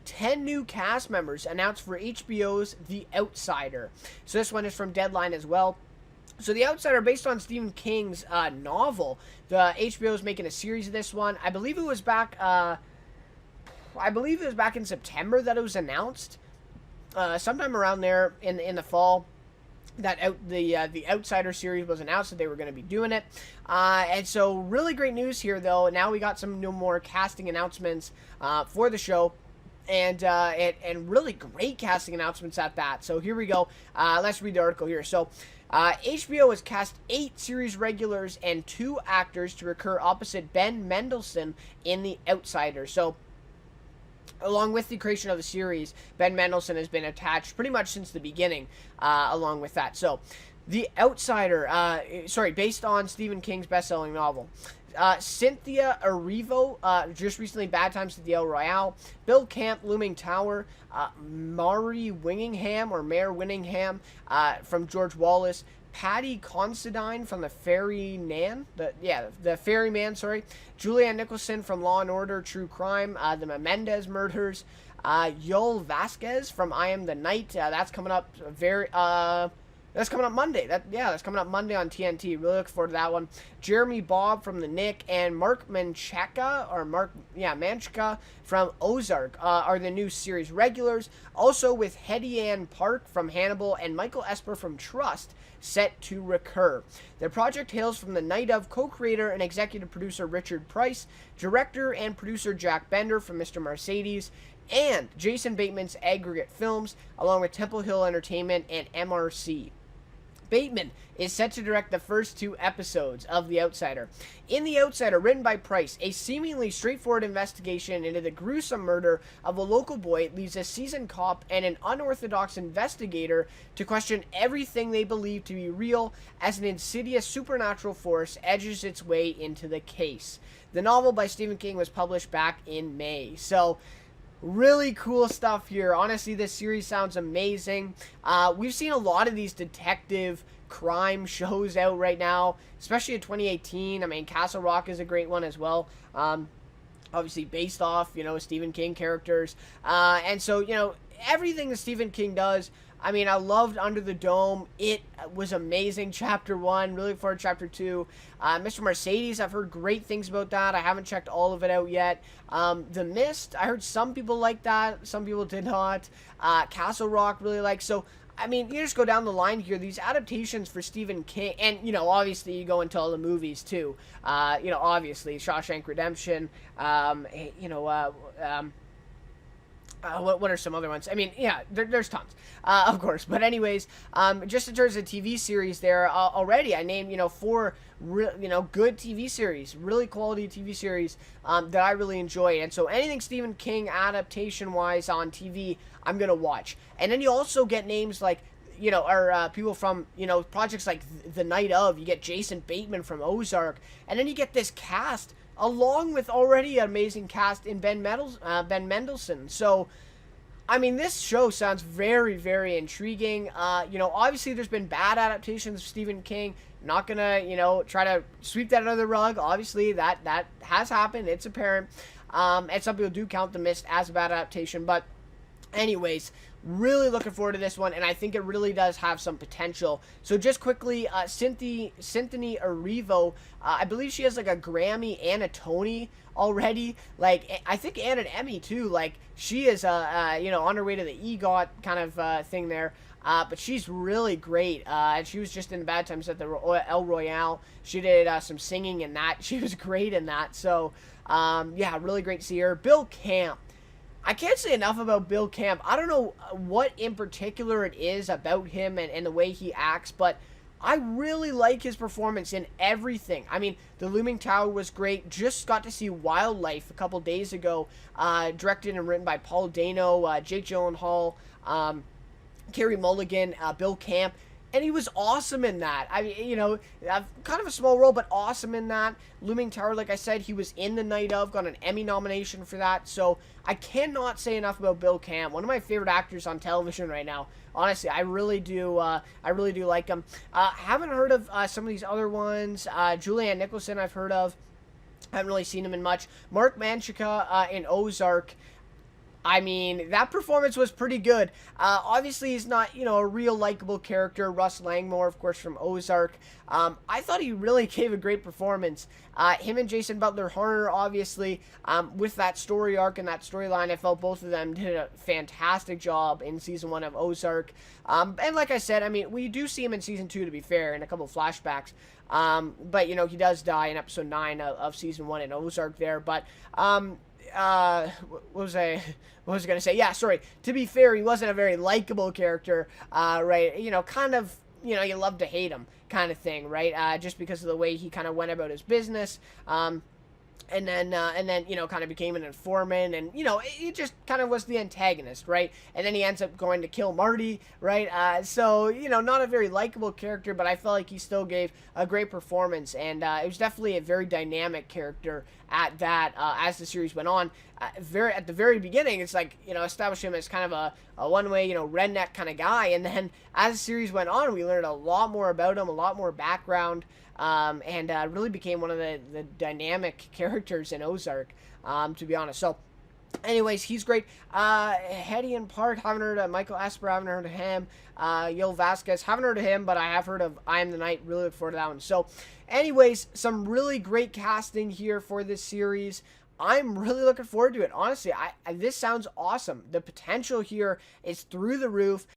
10 new cast members announced for HBO's The Outsider. So this one is from Deadline as well. So The Outsider, based on Stephen King's novel, the HBO is making a series of this one. I believe it was back in September that it was announced. Sometime around there in the fall, the Outsider series was announced that they were going to be doing it. And so really great news here, though. Now we got some more casting announcements for the show. And really great casting announcements at that. So here we go. Let's read the article here. So HBO has cast 8 series regulars and 2 actors to recur opposite Ben Mendelsohn in The Outsider. So along with the creation of the series, Ben Mendelsohn has been attached pretty much since the beginning, along with that. So, The Outsider, based on Stephen King's best-selling novel. Cynthia Erivo, just recently Bad Times at the El Royale. Bill Camp, Looming Tower. Mary Winningham, from George Wallace. Patty Considine from the Ferryman, Julianne Nicholson from Law and Order True Crime, the Menendez Murders, Yoel Vasquez from I Am the Night. That's coming up that's coming up Monday. That's coming up Monday on TNT. Really look forward to that one. Jeremy Bobb from The Nick and Mark Manchaka from Ozark are the new series regulars. Also with Hetty Ann Park from Hannibal and Michael Esper from Trust set to recur. The project hails from the Night Of co-creator and executive producer Richard Price, director and producer Jack Bender from Mr. Mercedes, and Jason Bateman's Aggregate Films, along with Temple Hill Entertainment and MRC. Bateman is set to direct the first 2 episodes of The Outsider. In The Outsider, written by Price, a seemingly straightforward investigation into the gruesome murder of a local boy leaves a seasoned cop and an unorthodox investigator to question everything they believe to be real as an insidious supernatural force edges its way into the case. The novel by Stephen King was published back in May. So, really cool stuff here. Honestly, this series sounds amazing. We've seen a lot of these detective crime shows out right now, especially in 2018. I mean, Castle Rock is a great one as well. Obviously based off, Stephen King characters. And so, everything that Stephen King does, I mean, I loved Under the Dome. It was amazing. Chapter 1. Really look forward to Chapter 2. Mr. Mercedes, I've heard great things about that. I haven't checked all of it out yet. The Mist, I heard some people like that. Some people did not. Castle Rock, really like. So, I mean, you just go down the line here. These adaptations for Stephen King, and, obviously you go into all the movies, too. Obviously, Shawshank Redemption, what are some other ones? I mean, yeah, there's tons, of course. But anyways, just in terms of TV series there, already I named, 4, good TV series, really quality TV series that I really enjoy. And so anything Stephen King adaptation-wise on TV, I'm going to watch. And then you also get names like, people from, projects like The Night Of. You get Jason Bateman from Ozark. And then you get this cast along with already an amazing cast in Ben Mendelsohn. So, I mean, this show sounds very, very intriguing. Obviously there's been bad adaptations of Stephen King. Not gonna, try to sweep that under the rug. Obviously, that has happened. It's apparent. And some people do count The Mist as a bad adaptation. But anyways, really looking forward to this one, and I think it really does have some potential. So just quickly, Cynthia Erivo, I believe she has like a Grammy and a Tony already. Like, I think and an Emmy too. Like, she is on her way to the EGOT kind of thing there. But she's really great. And she was just in Bad Times at the El Royale. She did some singing in that. She was great in that. So, really great to see her. Bill Camp. I can't say enough about Bill Camp. I don't know what in particular it is about him and the way he acts, but I really like his performance in everything. I mean, The Looming Tower was great. Just got to see Wildlife a couple days ago, directed and written by Paul Dano, Jake Gyllenhaal, Carey Mulligan, Bill Camp. And he was awesome in that. I mean, kind of a small role, but awesome in that. Looming Tower, like I said, he was in The Night Of, got an Emmy nomination for that. So I cannot say enough about Bill Camp. One of my favorite actors on television right now. Honestly, I really do like him. Haven't heard of some of these other ones. Julianne Nicholson, I've heard of. Haven't really seen him in much. Mark Manchika in Ozark. I mean, that performance was pretty good. Obviously, he's not, a real likable character. Russ Langmore, of course, from Ozark. I thought he really gave a great performance. Him and Jason Butler Harner, obviously, with that story arc and that storyline, I felt both of them did a fantastic job in season 1 of Ozark. And like I said, I mean, we do see him in season 2, to be fair, in a couple of flashbacks. But, he does die in episode 9 of season 1 in Ozark there. But, what was I gonna say? Yeah, sorry. To be fair, he wasn't a very likable character, right? Kind of, you love to hate him kind of thing, right? Just because of the way he kind of went about his business. And then, kind of became an informant, and, it just kind of was the antagonist, right? And then he ends up going to kill Marty, right? So, not a very likable character, but I felt like he still gave a great performance, and it was definitely a very dynamic character at that, as the series went on. At the very beginning, it's like, establish him as kind of a one-way, redneck kind of guy, and then as the series went on, we learned a lot more about him, a lot more background, and really became one of the dynamic characters in Ozark, to be honest. So, anyways, he's great. Hetty and Park, haven't heard of Michael Esper, haven't heard of him. Yo Vasquez, haven't heard of him, but I have heard of I Am the Night, really look forward to that one. So, anyways, some really great casting here for this series. I'm really looking forward to it. Honestly, this sounds awesome. The potential here is through the roof.